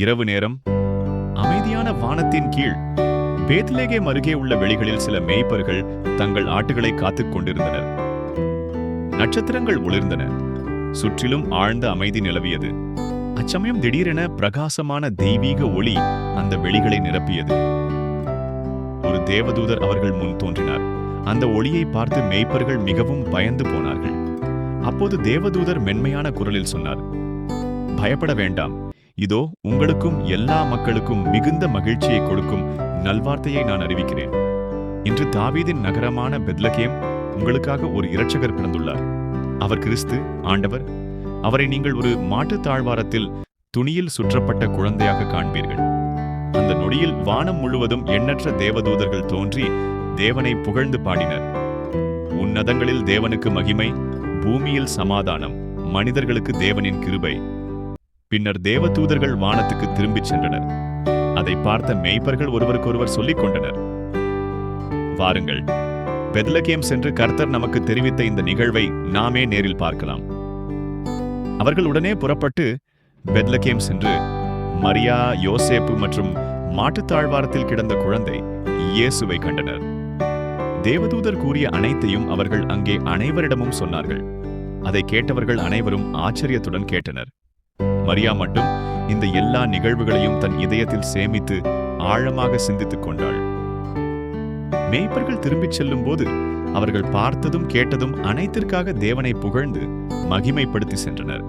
இரவு நேரம் அமைதியான வானத்தின் கீழ் பேத்லேகேம் அருகே உள்ள வெளிகளில் சில மேய்ப்பர்கள் தங்கள் ஆட்டுகளை காத்துக் கொண்டிருந்தனர். நட்சத்திரங்கள் ஒளிர்ந்தன. சுற்றிலும் ஆழ்ந்த அமைதி நிலவியது. அச்சமயம் திடீரென பிரகாசமான தெய்வீக ஒளி அந்த வெளிகளை நிரப்பியது. ஒரு தேவதூதர் அவர்கள் முன் தோன்றினார். அந்த ஒளியை பார்த்து மேய்ப்பர்கள் மிகவும் பயந்து போனார்கள். அப்போது தேவதூதர் மென்மையான குரலில் சொன்னார், பயப்பட வேண்டாம். இதோ உங்களுக்கும் எல்லா மக்களுக்கும் மிகுந்த மகிழ்ச்சியை கொடுக்கும் நல்வார்த்தையை நான் அறிவிக்கிறேன். இன்று தாவீதின் நகரமான பெத்லகேம் உங்களுக்காக ஒரு இரட்சகர் பிறந்துள்ளார். அவர் கிறிஸ்து, ஆண்டவர். அவரை நீங்கள் ஒரு மாட்டுத் தாழ்வாரத்தில் துணியில் சுற்றப்பட்ட குழந்தையாக காண்பீர்கள். அந்த நொடியில் வானம் முழுவதும் எண்ணற்ற தேவதூதர்கள் தோன்றி தேவனை புகழ்ந்து பாடினர். உன்னதங்களில் தேவனுக்கு மகிமை, பூமியில் சமாதானம், மனிதர்களுக்கு தேவனின் கிருபை. பின்னர் தேவதூதர்கள் வானத்துக்கு திரும்பிச் சென்றனர். அதை பார்த்த மேய்ப்பர்கள் ஒருவருக்கொருவர் சொல்லிக் கொண்டனர், வாருங்கள், பெத்லகேம் சென்று கர்த்தர் நமக்கு தெரிவித்த இந்த நிகழ்வை நாமே நேரில் பார்க்கலாம். அவர்கள் உடனே புறப்பட்டு பெத்லகேம் சென்று மரியா, யோசேப்பு மற்றும் மாட்டுத்தாழ்வாரத்தில் கிடந்த குழந்தை இயேசுவை கண்டனர். தேவதூதர் கூறிய அனைத்தையும் அவர்கள் அங்கே அனைவரிடமும் சொன்னார்கள். அதை கேட்டவர்கள் அனைவரும் ஆச்சரியத்துடன் கேட்டனர். மரியா மட்டும் இந்த எல்லா நிகழ்வுகளையும் தன் இதயத்தில் சேமித்து ஆழமாக சிந்தித்துக் கொண்டாள். மேய்ப்பர்கள் திரும்பிச் செல்லும் போது அவர்கள் பார்த்ததும் கேட்டதும் அனைத்திற்காக தேவனை புகழ்ந்து மகிமைப்படுத்தி சென்றனர்.